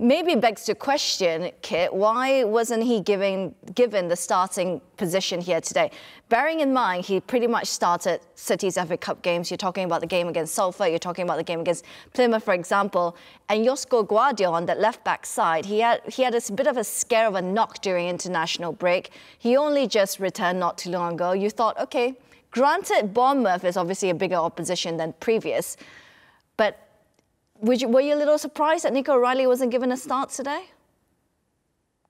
maybe begs to question, Kit, why wasn't he given the starting position here today? Bearing in mind, he pretty much started City's FA Cup games. You're talking about the game against Salford, you're talking about the game against Plymouth, for example. And Josko Guardiola on that left-back side, he had a bit of a scare of a knock during international break. He only just returned not too long ago. You thought, OK, granted, Bournemouth is obviously a bigger opposition than previous, but were you a little surprised that Nico O'Reilly wasn't given a start today?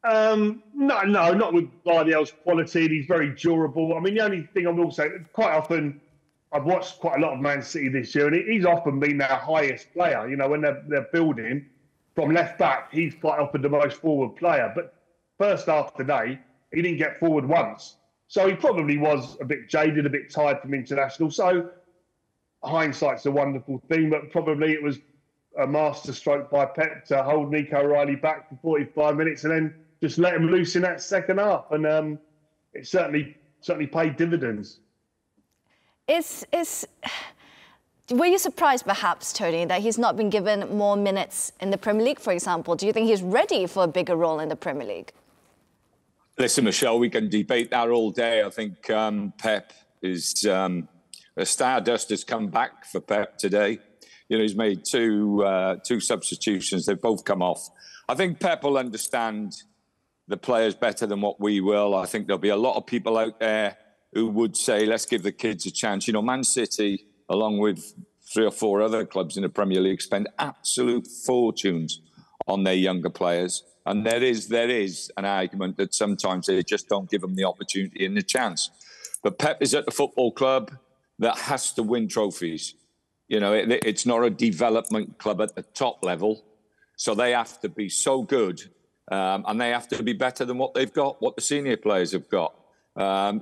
No, not with Guardiola's quality. He's very durable. I mean, the only thing I will say, quite often, I've watched quite a lot of Man City this year, and he's often been their highest player. You know, when they're building from left back, he's quite often the most forward player. But first half today, he didn't get forward once. So he probably was a bit jaded, a bit tired from international. So hindsight's a wonderful thing, but probably it was a master stroke by Pep to hold Nico O'Reilly back for 45 minutes and then just let him loose in that second half. And it certainly paid dividends. Were you surprised, perhaps, Tony, that he's not been given more minutes in the Premier League, for example? Do you think he's ready for a bigger role in the Premier League? Listen, Michelle, we can debate that all day. I think Pep is... the stardust has come back for Pep today. You know, he's made two substitutions. They've both come off. I think Pep will understand the players better than what we will. I think there'll be a lot of people out there who would say, let's give the kids a chance. You know, Man City, along with 3 or 4 other clubs in the Premier League, spend absolute fortunes on their younger players. And there is an argument that sometimes they just don't give them the opportunity and the chance. But Pep is at the football club that has to win trophies. You know, it's not a development club at the top level. So they have to be so good and they have to be better than what they've got, what the senior players have got.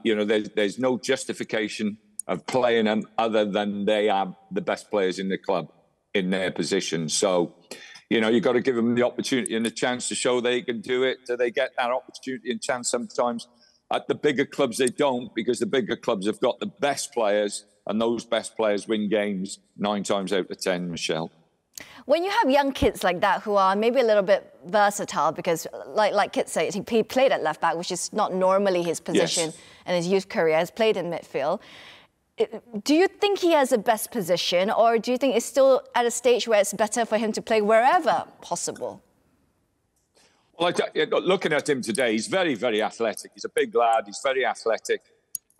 You know, there's no justification of playing them other than they are the best players in the club in their position. So, you know, you've got to give them the opportunity and the chance to show they can do it. Do they get that opportunity and chance sometimes? At the bigger clubs, they don't, because the bigger clubs have got the best players, and those best players win games 9 times out of 10, Michelle. When you have young kids like that who are maybe a little bit versatile, because like Kit said, he played at left back, which is not normally his position, and his youth career has played in midfield. Do you think he has the best position, or do you think it's still at a stage where it's better for him to play wherever possible? Well, looking at him today, he's very, very athletic. He's a big lad. He's very athletic.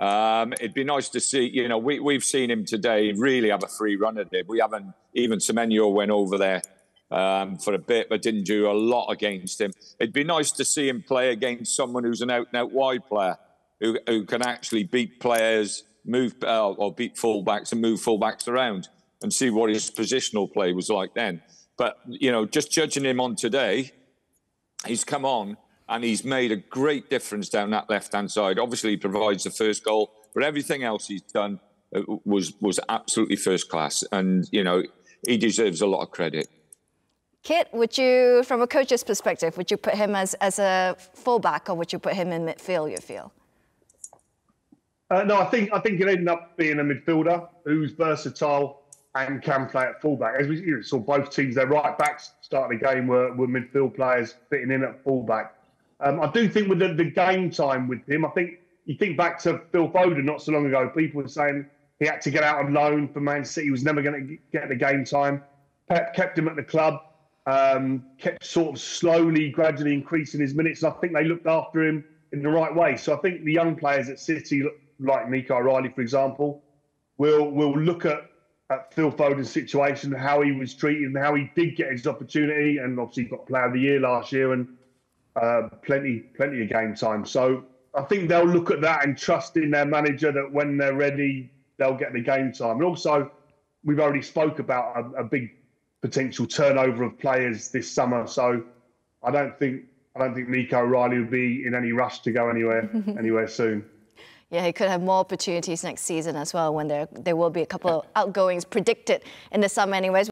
It'd be nice to see, you know, we've seen him today really have a free run at it. We haven't, even Semenyo went over there for a bit, but didn't do a lot against him. It'd be nice to see him play against someone who's an out-and-out wide player, who can actually beat players, move or beat fullbacks and move fullbacks around and see what his positional play was like then. But, you know, just judging him on today, he's come on and he's made a great difference down that left-hand side. Obviously, he provides the first goal, but everything else he's done was absolutely first class. And, you know, he deserves a lot of credit. Kit, would you, from a coach's perspective, would you put him as a fullback or would you put him in midfield, you feel? No, I think he'll end up being a midfielder who's versatile and can play at fullback. As we saw, both teams, their right backs starting the game were midfield players fitting in at fullback. I do think with the game time with him, I think you think back to Phil Foden not so long ago. People were saying he had to get out on loan for Man City. He was never going to get the game time. Pep kept him at the club, kept sort of slowly, gradually increasing his minutes. And I think they looked after him in the right way. So I think the young players at City, like Nico O'Reilly, for example, will look at Phil Foden's situation, how he was treated and how he did get his opportunity. And obviously he got Player of the Year last year and plenty of game time. So I think they'll look at that and trust in their manager that when they're ready, they'll get the game time. And also, we've already spoke about a big potential turnover of players this summer. So I don't think Nico O'Reilly will be in any rush to go anywhere soon. Yeah, he could have more opportunities next season as well when there will be a couple of outgoings predicted in the summer anyways.